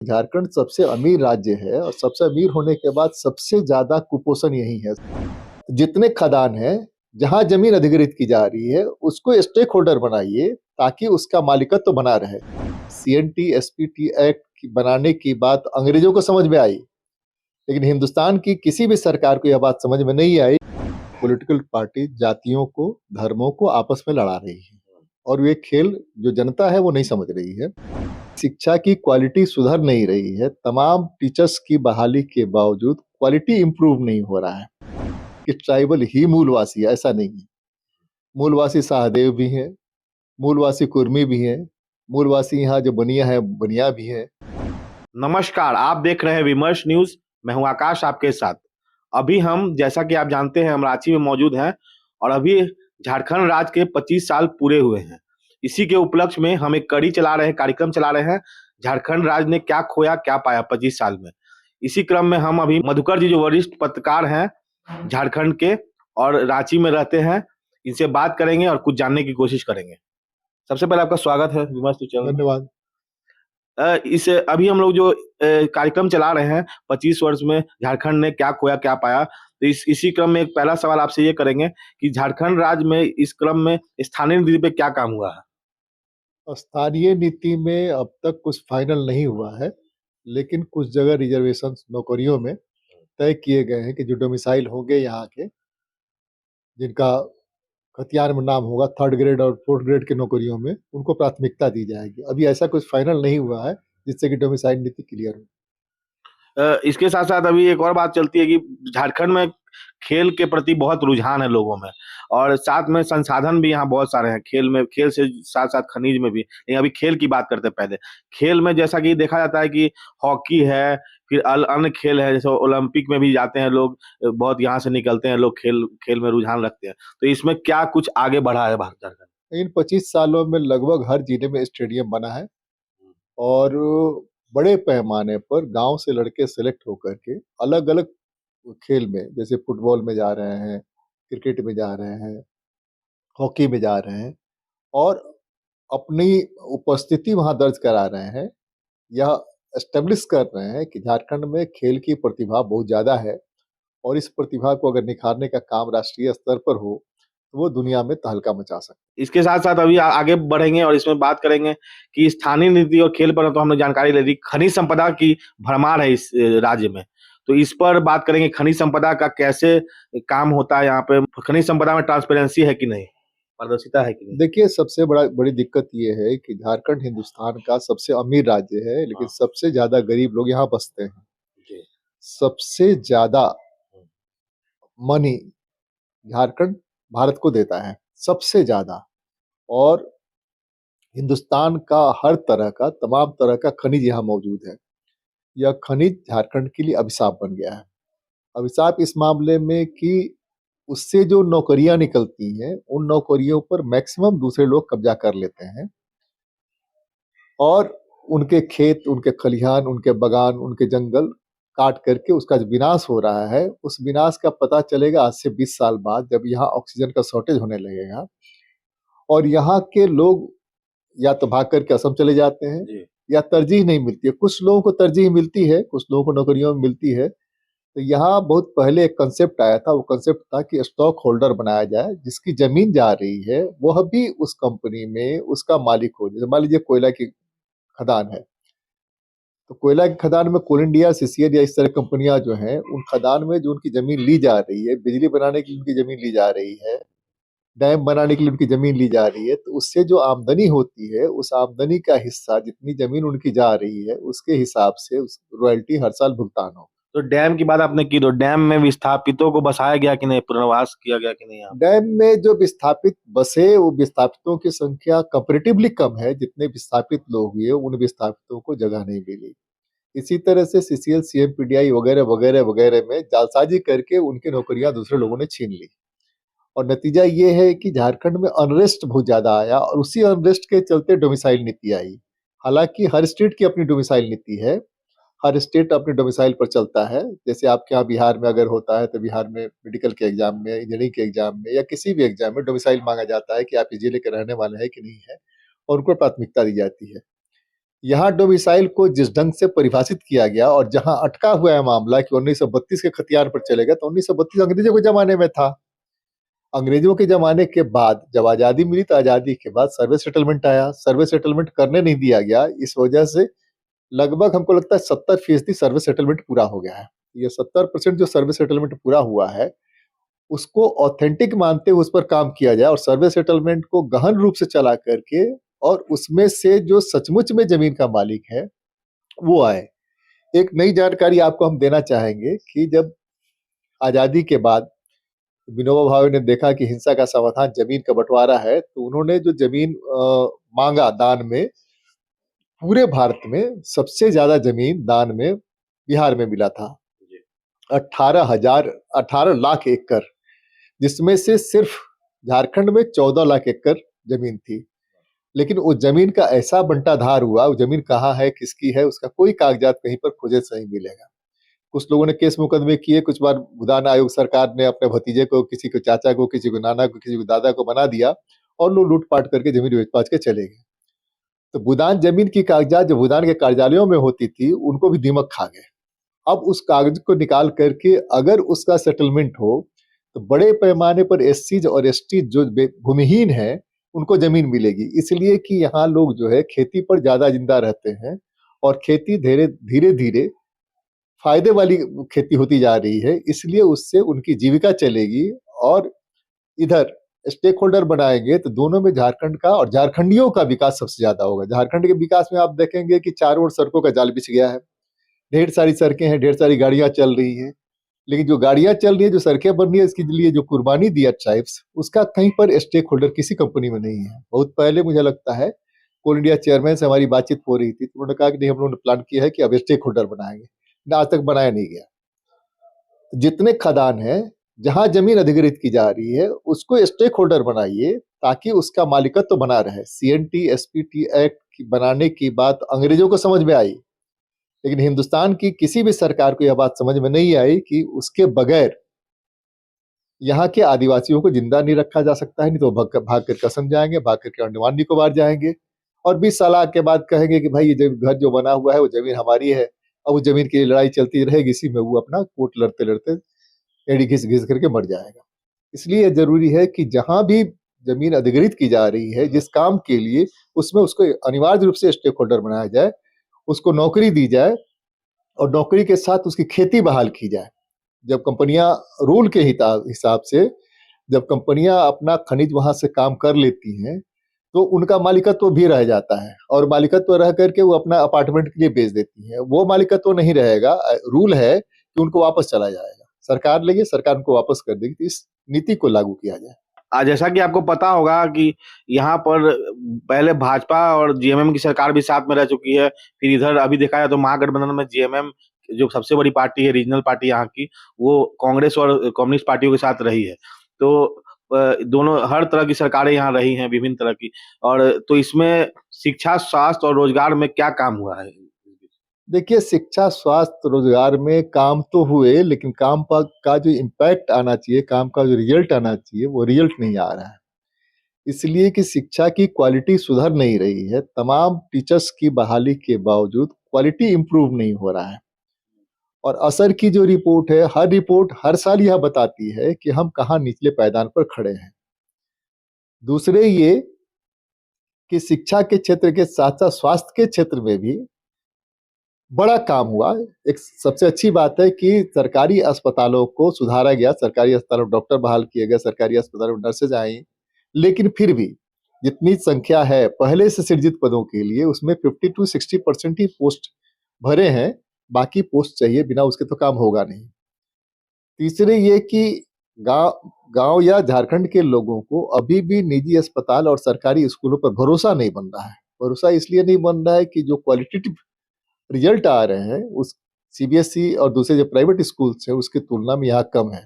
झारखंड सबसे अमीर राज्य है और सबसे अमीर होने के बाद सबसे ज्यादा कुपोषण यही है। जितने खदान हैं, जहां जमीन अधिग्रहित की जा रही है, उसको स्टेक होल्डर बनाइए ताकि उसका मालिकत्व तो बना रहे। सीएनटी एसपीटी एक्ट बनाने की बात अंग्रेजों को समझ में आई, लेकिन हिंदुस्तान की किसी भी सरकार को यह बात समझ में नहीं आई। पॉलिटिकल पार्टी जातियों को, धर्मों को आपस में लड़ा रही है और ये खेल जो जनता है वो नहीं समझ रही है। शिक्षा की क्वालिटी सुधर नहीं रही है। तमाम टीचर्स की बहाली के बावजूद क्वालिटी इंप्रूव नहीं हो रहा है कि ट्राइबल ही मूलवासी है, ऐसा नहीं है। मूलवासी सहदेव भी हैं, मूलवासी कुर्मी भी हैं, मूलवासी यहाँ जो बनिया है बनिया भी है। नमस्कार, आप देख रहे हैं विमर्श न्यूज। मैं हूं आकाश आपके साथ। अभी हम, जैसा कि आप जानते हैं, हम रांची में मौजूद हैं और अभी झारखंड राज्य के 25 साल पूरे हुए हैं। इसी के उपलक्ष्य में हम एक कार्यक्रम चला रहे हैं, झारखंड राज्य ने क्या खोया क्या पाया 25 साल में। इसी क्रम में हम अभी मधुकर जी, जो वरिष्ठ पत्रकार हैं झारखंड के और रांची में रहते हैं, इनसे बात करेंगे और कुछ जानने की कोशिश करेंगे। सबसे पहले आपका स्वागत है विमर्श न्यूज चैनल। धन्यवाद। इस अभी हम लोग जो कार्यक्रम चला रहे हैं 25 वर्ष में झारखंड ने क्या खोया क्या पाया, तो इसी क्रम में एक पहला सवाल आपसे ये करेंगे कि झारखंड राज्य में इस क्रम में स्थानीय नीति पे क्या काम हुआ है। स्थानीय नीति में अब तक कुछ फाइनल नहीं हुआ है, लेकिन कुछ जगह रिजर्वेशन नौकरियों में तय किए गए हैं कि जो डोमिसाइल होंगे यहाँ के, जिनका खतियान में नाम होगा 3rd ग्रेड और 4th ग्रेड की नौकरियों में, उनको प्राथमिकता दी जाएगी। अभी ऐसा कुछ फाइनल नहीं हुआ है जिससे कि डोमिसाइल नीति क्लियर हो। इसके साथ साथ अभी एक और बात चलती है कि झारखंड में खेल के प्रति बहुत रुझान है लोगों में, और साथ में संसाधन भी यहाँ बहुत सारे हैं। खेल से साथ साथ खनिज में भी। लेकिन अभी खेल की बात करते हैं। पहले खेल में जैसा कि देखा जाता है कि हॉकी है, फिर अन्य खेल है, जैसे ओलंपिक में भी जाते हैं लोग, बहुत यहाँ से निकलते हैं लोग, खेल में रुझान रखते हैं। तो इसमें क्या कुछ आगे बढ़ा है भारत झारखंड? इन 25 सालों में लगभग हर जिले में स्टेडियम बना है और बड़े पैमाने पर गांव से लड़के सेलेक्ट होकर के अलग अलग खेल में, जैसे फुटबॉल में जा रहे हैं, क्रिकेट में जा रहे हैं, हॉकी में जा रहे हैं और अपनी उपस्थिति वहां दर्ज करा रहे हैं। यह एस्टेब्लिश कर रहे हैं कि झारखंड में खेल की प्रतिभा बहुत ज्यादा है और इस प्रतिभा को अगर निखारने का काम राष्ट्रीय स्तर पर हो तो वो दुनिया में तहलका मचा सकते। इसके साथ साथ अभी आगे बढ़ेंगे और इसमें बात करेंगे कि स्थानीय नीति और खेल पर तो हमने जानकारी ले ली। खनिज संपदा की भरमार है इस राज्य में, तो इस पर बात करेंगे। खनिज संपदा का कैसे काम होता है यहाँ पे? खनिज संपदा में ट्रांसपेरेंसी है कि नहीं, पारदर्शिता है कि नहीं? देखिए, सबसे बड़ी दिक्कत ये है कि झारखंड हिंदुस्तान का सबसे अमीर राज्य है, लेकिन सबसे ज्यादा गरीब लोग यहाँ बसते हैं। जी। सबसे ज्यादा मनी झारखंड भारत को देता है, सबसे ज्यादा। और हिंदुस्तान का हर तरह का, तमाम तरह का खनिज यहाँ मौजूद है। यह खनिज झारखंड के लिए अभिशाप बन गया है। अभिशाप इस मामले में कि उससे जो नौकरियां निकलती हैं, उन नौकरियों पर मैक्सिमम दूसरे लोग कब्जा कर लेते हैं और उनके खेत, उनके खलिहान, उनके बगान, उनके जंगल काट करके उसका जो विनाश हो रहा है, उस विनाश का पता चलेगा आज से 20 साल बाद, जब यहाँ ऑक्सीजन का शॉर्टेज होने लगेगा और यहाँ के लोग या तो भाग करके असम चले जाते हैं या तरजीह नहीं मिलती है। कुछ लोगों को तरजीह मिलती है, कुछ लोगों को नौकरियों में मिलती है। तो यहाँ बहुत पहले एक कंसेप्ट आया था, वो कंसेप्ट था कि स्टॉक होल्डर बनाया जाए, जिसकी जमीन जा रही है वह भी उस कंपनी में उसका मालिक हो। जैसे मान लीजिए कोयला की खदान है, तो कोयला की खदान में कोल इंडिया, सीसीएल या इस तरह कंपनियां जो हैं, उन खदान में जो उनकी जमीन ली जा रही है, बिजली बनाने की उनकी जमीन ली जा रही है, डैम बनाने के लिए उनकी जमीन ली जा रही है, तो उससे जो आमदनी होती है, उस आमदनी का हिस्सा, जितनी जमीन उनकी जा रही है, उसके हिसाब से उस रॉयल्टी हर साल भुगतान हो। तो डैम की बात आपने की, तो डैम में विस्थापितों को बसाया गया कि नहीं, पुनर्वास किया गया कि नहीं? डैम में जो विस्थापित बसे, वो विस्थापितों की संख्या कंपैरेटिवली कम है। जितने विस्थापित लोग हुए, उन विस्थापितों को जगह नहीं मिली। इसी तरह से सीसीएल, सीएमपीडीआई वगैरह वगैरह वगैरह में जालसाजी करके उनकी नौकरियां दूसरे लोगों ने छीन ली और नतीजा ये है कि झारखंड में अनरेस्ट बहुत ज्यादा आया और उसी अनरेस्ट के चलते डोमिसाइल नीति आई। हालांकि हर स्टेट की अपनी डोमिसाइल नीति है, हर स्टेट अपने डोमिसाइल पर चलता है। जैसे आपके यहाँ बिहार में अगर होता है तो बिहार में मेडिकल के एग्जाम में, इंजीनियरिंग के एग्जाम में या किसी भी एग्जाम में डोमिसाइल मांगा जाता है कि आप इस जिले के रहने वाले हैं कि नहीं है और उनको प्राथमिकता दी जाती है। यहाँ डोमिसाइल को जिस ढंग से परिभाषित किया गया और जहां अटका हुआ है मामला कि 1932 के खतियान पर चलेगा, तो 1932 अंग्रेजों के जमाने में था। अंग्रेजों के जमाने के बाद जब आजादी मिली तो आजादी के बाद सर्वे सेटलमेंट आया। सर्वे सेटलमेंट करने नहीं दिया गया, इस वजह से लगभग हमको लगता है 70% सर्वे सेटलमेंट पूरा हो गया है। ये 70% जो सर्वे सेटलमेंट पूरा हुआ है, उसको ऑथेंटिक मानते हुए उस पर काम किया जाए और सर्वे सेटलमेंट को गहन रूप से चला करके और उसमें से जो सचमुच में जमीन का मालिक है वो आए। एक नई जानकारी आपको हम देना चाहेंगे कि जब आजादी के बाद विनोबा भावे ने देखा कि हिंसा का समाधान जमीन का बंटवारा है, तो उन्होंने जो जमीन मांगा दान में, पूरे भारत में सबसे ज्यादा जमीन दान में बिहार में मिला था। 18 लाख एकड़, जिसमें से सिर्फ झारखंड में 14 लाख एकड़ जमीन थी। लेकिन उस जमीन का ऐसा बंटाधार हुआ, वो जमीन कहाँ है, किसकी है, उसका कोई कागजात कहीं पर खोजे से नहीं मिलेगा। कुछ लोगों ने केस मुकदमे किए, कुछ बार भूदान आयोग सरकार ने अपने भतीजे को, किसी को चाचा को, किसी को नाना को, किसी को दादा को बना दिया और लोग लूटपाट करके जमीन बेच बाच के चले गए। तो भूदान जमीन की कागजात जो भूदान के कार्यालयों में होती थी, उनको भी दीमक खा गए। अब उस कागज को निकाल करके अगर उसका सेटलमेंट हो तो बड़े पैमाने पर एससीज और एसटी जो भूमिहीन है उनको जमीन मिलेगी, इसलिए कि यहाँ लोग जो है खेती पर ज्यादा जिंदा रहते हैं और खेती धीरे धीरे फायदे वाली खेती होती जा रही है, इसलिए उससे उनकी जीविका चलेगी। और इधर स्टेक होल्डर बनाएंगे तो दोनों में झारखंड का और झारखंडियों का विकास सबसे ज्यादा होगा। झारखंड के विकास में आप देखेंगे कि चारों ओर सड़कों का जाल बिछ गया है, ढेर सारी सड़कें हैं, ढेर सारी गाड़ियां चल रही हैं, लेकिन जो गाड़ियां चल रही है, जो सड़कें बन रही है, इसके लिए जो कुर्बानी दिया ट्राइब्स, उसका कहीं पर स्टेक होल्डर किसी कंपनी में नहीं है। बहुत पहले मुझे लगता है कोल इंडिया चेयरमैन से हमारी बातचीत हो रही थी, तो उन्होंने कहा कि नहीं, हम लोगों ने प्लान किया है कि अब स्टेक होल्डर बनाएंगे, आज तक बनाया नहीं गया। जितने खदान है जहां जमीन अधिग्रहित की जा रही है उसको स्टेक होल्डर बनाइए ताकि उसका मालिकत्व तो बना रहे। सीएनटी एसपीटी एक्ट बनाने की बात अंग्रेजों को समझ में आई, लेकिन हिंदुस्तान की किसी भी सरकार को यह बात समझ में नहीं आई कि उसके बगैर यहाँ के आदिवासियों को जिंदा नहीं रखा जा सकता है। नहीं तो भाग कर कसम जाएंगे, भाग करके अंडमान निकोबार जाएंगे और 20 साल के बाद कहेंगे कि भाई ये घर जो बना हुआ है वो जमीन हमारी है। अब उस जमीन की लड़ाई चलती रहेगी, इसी में वो अपना कोर्ट लड़ते लड़ते एड़ी घिस घिस करके मर जाएगा। इसलिए जरूरी है कि जहां भी जमीन अधिग्रहित की जा रही है जिस काम के लिए, उसमें उसको अनिवार्य रूप से स्टेक होल्डर बनाया जाए, उसको नौकरी दी जाए और नौकरी के साथ उसकी खेती बहाल की जाए। जब कंपनियां रूल के हिसाब से जब कंपनियां अपना खनिज वहां से काम कर लेती हैं तो उनका मालिकत्व भी रह जाता है और मालिकत्व रह करके वो अपना अपार्टमेंट के लिए बेच देती है। वो मालिकत्व नहीं रहेगा, रूल है कि उनको वापस चला जाएगा, सरकार लेगी, सरकार उनको वापस कर देगी। तो इस नीति को लागू किया जाए। जैसा कि आपको पता होगा कि यहाँ पर पहले भाजपा और जीएमएम की सरकार भी साथ में रह चुकी है। फिर इधर अभी देखा जाए तो महागठबंधन में जीएमएम जो सबसे बड़ी पार्टी है, रीजनल पार्टी यहाँ की, वो कांग्रेस और कम्युनिस्ट पार्टियों के साथ रही है। तो दोनों हर तरह की सरकारें यहाँ रही हैं, विभिन्न तरह की। और तो इसमें शिक्षा, स्वास्थ्य और रोजगार में क्या काम हुआ है? देखिए, शिक्षा, स्वास्थ्य, रोजगार में काम तो हुए, लेकिन काम का जो इम्पैक्ट आना चाहिए, काम का जो रिजल्ट आना चाहिए, वो रिजल्ट नहीं आ रहा है। इसलिए कि शिक्षा की क्वालिटी सुधर नहीं रही है। तमाम टीचर्स की बहाली के बावजूद क्वालिटी इंप्रूव नहीं हो रहा है। और असर की जो रिपोर्ट है, हर रिपोर्ट हर साल यह बताती है कि हम कहाँ निचले पायदान पर खड़े हैं। दूसरे ये कि शिक्षा के क्षेत्र के साथ साथ स्वास्थ्य के क्षेत्र में भी बड़ा काम हुआ। एक सबसे अच्छी बात है कि सरकारी अस्पतालों को सुधारा गया, सरकारी अस्पतालों में डॉक्टर बहाल किए गए, सरकारी अस्पतालों में नर्सेज आई, लेकिन फिर भी जितनी संख्या है पहले से सृजित पदों के लिए, उसमें 50 to 60% ही पोस्ट भरे हैं, बाकी पोस्ट चाहिए, बिना उसके तो काम होगा नहीं। तीसरे ये कि गांव या झारखंड के लोगों को अभी भी निजी अस्पताल और सरकारी स्कूलों पर भरोसा नहीं बन रहा है। भरोसा इसलिए नहीं बन रहा है कि जो क्वालिटेटिव रिजल्ट आ रहे हैं उस सीबीएसई और दूसरे जो प्राइवेट स्कूल्स हैं उसकी तुलना में यहाँ कम है।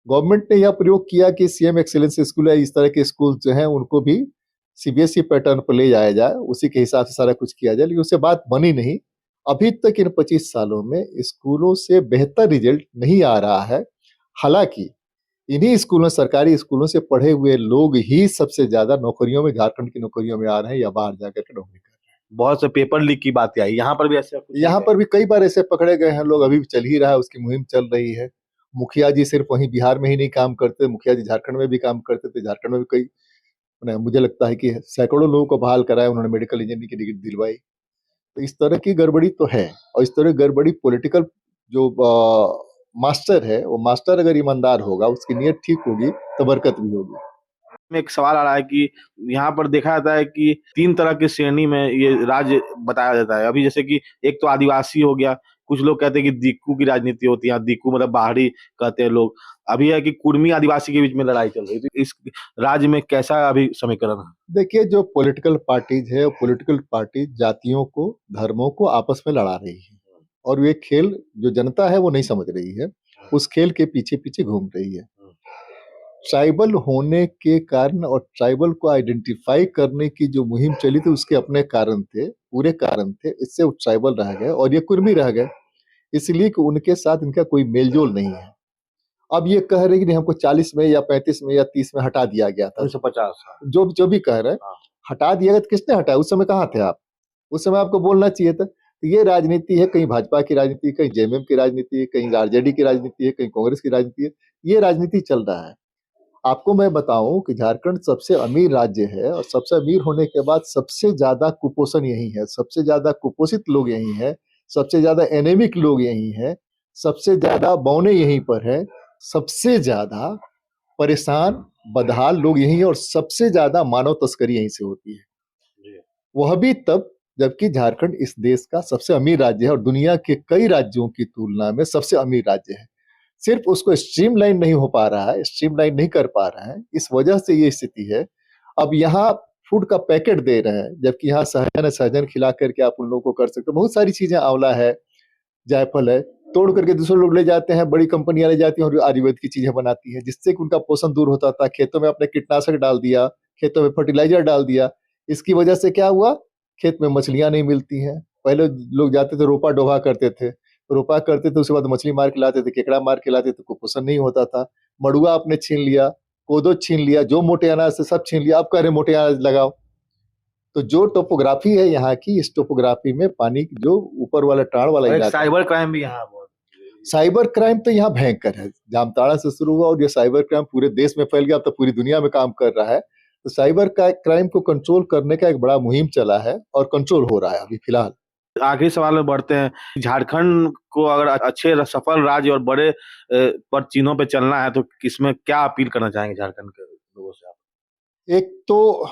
गवर्नमेंट ने यह प्रयोग किया कि सीएम एक्सीलेंस स्कूल या इस तरह के स्कूल जो हैं उनको भी सीबीएसई पैटर्न पर ले जाया जाए, उसी के हिसाब से सारा कुछ किया जाए, लेकिन उससे बात बनी नहीं। अभी तक इन 25 सालों में स्कूलों से बेहतर रिजल्ट नहीं आ रहा है। हालांकि इन्हीं स्कूलों, सरकारी स्कूलों से पढ़े हुए लोग ही सबसे ज्यादा नौकरियों में, झारखंड की नौकरियों में आ रहे हैं या बाहर जाकर के नौकरी कर रहे हैं। बहुत से पेपर लीक की बात आई, यहाँ पर भी ऐसा कुछ यहाँ पर भी कई बार ऐसे पकड़े गए हैं लोग, अभी भी चल ही रहा है, उसकी मुहिम चल रही है। मुखिया जी सिर्फ वहीं बिहार में ही नहीं काम करते, मुखिया जी झारखंड में भी काम करते थे। झारखंड में भी कई, मुझे लगता है कि सैकड़ों लोगों को बहाल कराया, उन्होंने मेडिकल इंजीनियरिंग की डिग्री दिलवाई। तो इस तरह की गड़बड़ी तो है, और इस तरह की गड़बड़ी पॉलिटिकल जो मास्टर है, वो मास्टर अगर ईमानदार होगा, उसकी नीयत ठीक होगी, तो बरकत भी होगी। में एक सवाल आ रहा है कि यहाँ पर देखा जाता है कि 3 तरह की श्रेणी में ये राज्य बताया जाता है। अभी जैसे कि एक तो आदिवासी हो गया, कुछ लोग कहते हैं कि दिक्कू की राजनीति होती है, दिक्कू मतलब बाहरी कहते हैं लोग। अभी है कि कुर्मी आदिवासी के बीच में लड़ाई चल रही है, तो इस राज्य में कैसा अभी समीकरण है? देखिए, जो पॉलिटिकल पार्टीज है, पॉलिटिकल पार्टी जातियों को, धर्मों को आपस में लड़ा रही है, और ये खेल जो जनता है वो नहीं समझ रही है, उस खेल के पीछे पीछे घूम रही है। ट्राइबल होने के कारण और ट्राइबल को आइडेंटिफाई करने की जो मुहिम चली थी, उसके अपने कारण थे, पूरे कारण थे। इससे वो ट्राइबल रह गए और ये कुर्मी रह गए, इसलिए कि उनके साथ इनका कोई मेलजोल नहीं है। अब ये कह रहे हैं कि नहीं, हमको 40 में या 35 में या 30 में हटा दिया गया था। 1950 जो भी कह रहे हैं, हटा दिया गया, तो किसने हटाया? उस समय कहाँ थे आप? उस समय आपको बोलना चाहिए था। तो ये राजनीति है, कहीं भाजपा की राजनीति, कहीं जेएमएम की राजनीति है, कहीं आरजेडी की राजनीति है, कहीं कांग्रेस की राजनीति है। ये राजनीति चल रहा है। आपको मैं बताऊं कि झारखंड सबसे अमीर राज्य है, और सबसे अमीर होने के बाद सबसे ज्यादा कुपोषण यही है, सबसे ज्यादा कुपोषित लोग यही है, सबसे ज्यादा एनेमिक लोग यही है, सबसे ज्यादा बौने यहीं पर है, सबसे ज्यादा परेशान बदहाल लोग यही है, और सबसे ज्यादा मानव तस्करी यहीं से होती है। वह भी तब जबकि झारखंड इस देश का सबसे अमीर राज्य है और दुनिया के कई राज्यों की तुलना में सबसे अमीर राज्य है। सिर्फ उसको स्ट्रीमलाइन नहीं हो पा रहा है, स्ट्रीमलाइन नहीं कर पा रहा है, इस वजह से ये स्थिति है। अब यहाँ फूड का पैकेट दे रहे हैं, जबकि यहाँ सहजन है, सहजन खिला करके आप उन लोगों को कर सकते हो। बहुत सारी चीजें, आंवला है, जायफल है, तोड़ करके दूसरे लोग ले जाते हैं, बड़ी कंपनियां ले जाती हैं और आयुर्वेद की चीजें बनाती है, जिससे कि उनका पोषण दूर होता था। खेतों में अपने कीटनाशक डाल दिया, खेतों में फर्टिलाइजर डाल दिया, इसकी वजह से क्या हुआ? खेत में मछलियां नहीं मिलती हैं। पहले लोग जाते थे, रोपा डोभा करते थे, रोपा करते थे, उसके बाद मछली मार के लाते थे, केकड़ा मार के लाते थे, कुपोषण नहीं होता था। मड़ुआ आपने छीन लिया, कोदो छीन लिया, जो मोटे अनाज से सब छीन लिया। अब कह रहे मोटे अनाज लगाओ। तो जो टोपोग्राफी है यहाँ की, इस टोपोग्राफी में पानी जो ऊपर वाला टाड़ वाला इलाका, साइबर क्राइम भी यहाँ बहुत, साइबर क्राइम तो यहाँ भयंकर है। जामताड़ा से शुरू हुआ और ये साइबर क्राइम पूरे देश में फैल गया, अब तो पूरी दुनिया में काम कर रहा है। तो साइबर क्राइम को कंट्रोल करने का एक बड़ा मुहिम चला है और कंट्रोल हो रहा है अभी फिलहाल। आखिरी सवाल में बढ़ते हैं। झारखंड को अगर अच्छे सफल राज्य और बड़े पर चिन्हों पे चलना है, तो किसमें क्या अपील करना चाहेंगे झारखंड के लोगों से आप? एक तो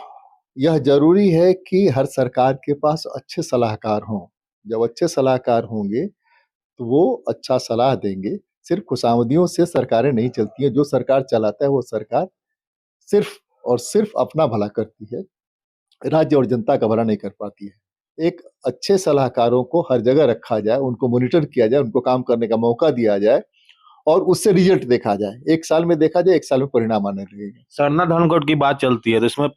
यह जरूरी है कि हर सरकार के पास अच्छे सलाहकार हों। जब अच्छे सलाहकार होंगे तो वो अच्छा सलाह देंगे। सिर्फ खुशामदियों से सरकारें नहीं चलती हैं। जो सरकार चलाता है वो सरकार सिर्फ और सिर्फ अपना भला करती है, राज्य और जनता का भला नहीं कर पाती है। एक अच्छे सलाहकारों को हर जगह रखा जाए, उनको मॉनिटर किया जाए, उनको काम करने का मौका दिया जाए और उससे रिजल्ट देखा जाए। 1 साल में देखा जाए, 1 साल में परिणाम आने लगेगा। सरना धर्मघट की बात चलती है, तो इसमें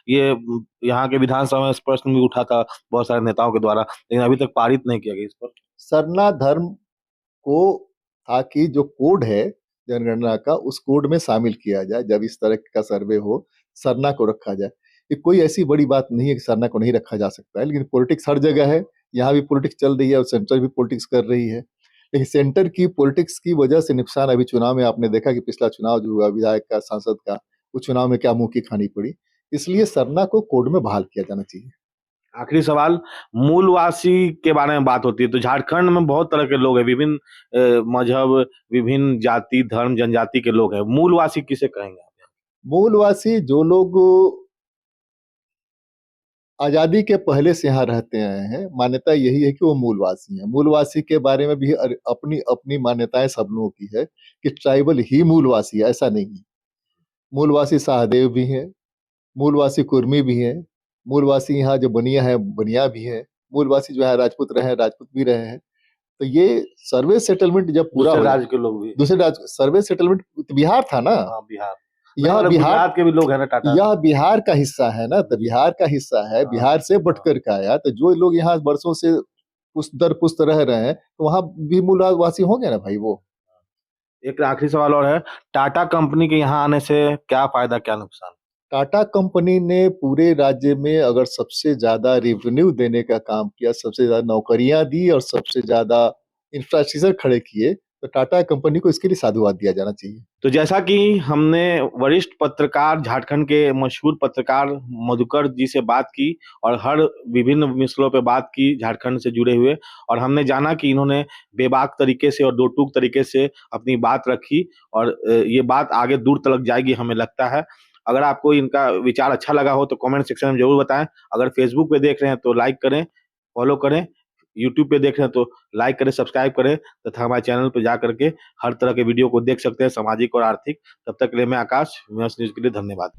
ये यहाँ के विधानसभा में प्रश्न भी उठा था बहुत सारे नेताओं के द्वारा, लेकिन अभी तक पारित नहीं किया गया इस पर। सरना धर्म को था कि जो कोड है जनगणना का, उस कोड में शामिल किया जाए। जब इस तरह का सर्वे हो, सरना को रखा जाए। ये कोई ऐसी बड़ी बात नहीं है कि सरना को नहीं रखा जा सकता है, लेकिन पॉलिटिक्स हर जगह है। यहाँ भी पॉलिटिक्स चल रही है और सेंटर भी पॉलिटिक्स कर रही है, लेकिन सेंटर की पॉलिटिक्स की वजह से नुकसान अभी चुनाव में आपने देखा कि पिछला चुनाव जो हुआ विधायक का, सांसद का, उस चुनाव में क्या मुंह की खानी पड़ी। इसलिए सरना को कोड में बहाल किया जाना चाहिए। आखिरी सवाल, मूलवासी के बारे में बात होती है, तो झारखंड में बहुत तरह के लोग हैं, विभिन्न मजहब, विभिन्न जाति, धर्म, जनजाति के लोग हैं। मूलवासी किसे कहेंगे आप? मूलवासी जो लोग आजादी के पहले से यहाँ रहते आए हैं, मान्यता यही है कि वो मूलवासी हैं। मूलवासी के बारे में भी अपनी अपनी मान्यताएं सब लोगों की है कि ट्राइबल ही मूलवासी है, ऐसा नहीं है। मूलवासी शाहदेव भी हैं, मूलवासी कुर्मी भी हैं, मूलवासी यहाँ जो बनिया है, बनिया भी है, मूलवासी जो है राजपूत रहे हैं, राजपूत भी रहे हैं। तो ये सर्वे सेटलमेंट जब पूरा दूसरे हो, राज्य के लोग भी, दूसरे राज्य सर्वे सेटलमेंट, बिहार था ना, बिहार, यह बिहार गुजरात के भी लोग हैं ना, टाटा, यह बिहार का हिस्सा है ना, तो बिहार का हिस्सा है, बिहार से बटकर का आया। तो जो लोग यहाँ वर्षों से पुश्त दर पुश्त रह रहे हैं, तो वहां भी मूलवासी होंगे ना भाई। वो एक आखिरी सवाल और है, टाटा कंपनी के यहाँ आने से क्या फायदा क्या नुकसान? टाटा कंपनी ने पूरे राज्य में अगर सबसे ज्यादा रेवेन्यू देने का काम किया, सबसे ज्यादा नौकरियां दी और सबसे ज्यादा इंफ्रास्ट्रक्चर खड़े किए, तो टाटा कंपनी को इसके लिए साधुवाद दिया जाना चाहिए। तो जैसा कि हमने वरिष्ठ पत्रकार, झारखंड के मशहूर पत्रकार मधुकर जी से बात की और हर विभिन्न मिसलों पे बात की झारखंड से जुड़े हुए, और हमने जाना कि इन्होंने बेबाक तरीके से और दो टूक तरीके से अपनी बात रखी, और ये बात आगे दूर तक जाएगी हमें लगता है। अगर आपको इनका विचार अच्छा लगा हो तो कमेंट सेक्शन में जरूर बताएं। अगर फेसबुक पे देख रहे हैं तो लाइक करें, फॉलो करें। यूट्यूब पे देख रहे हैं तो लाइक करें, सब्सक्राइब करें तथा हमारे चैनल पे जा करके हर तरह के वीडियो को देख सकते हैं, सामाजिक और आर्थिक। तब तक के लिए मैं आकाश, न्यूज़ के लिए धन्यवाद।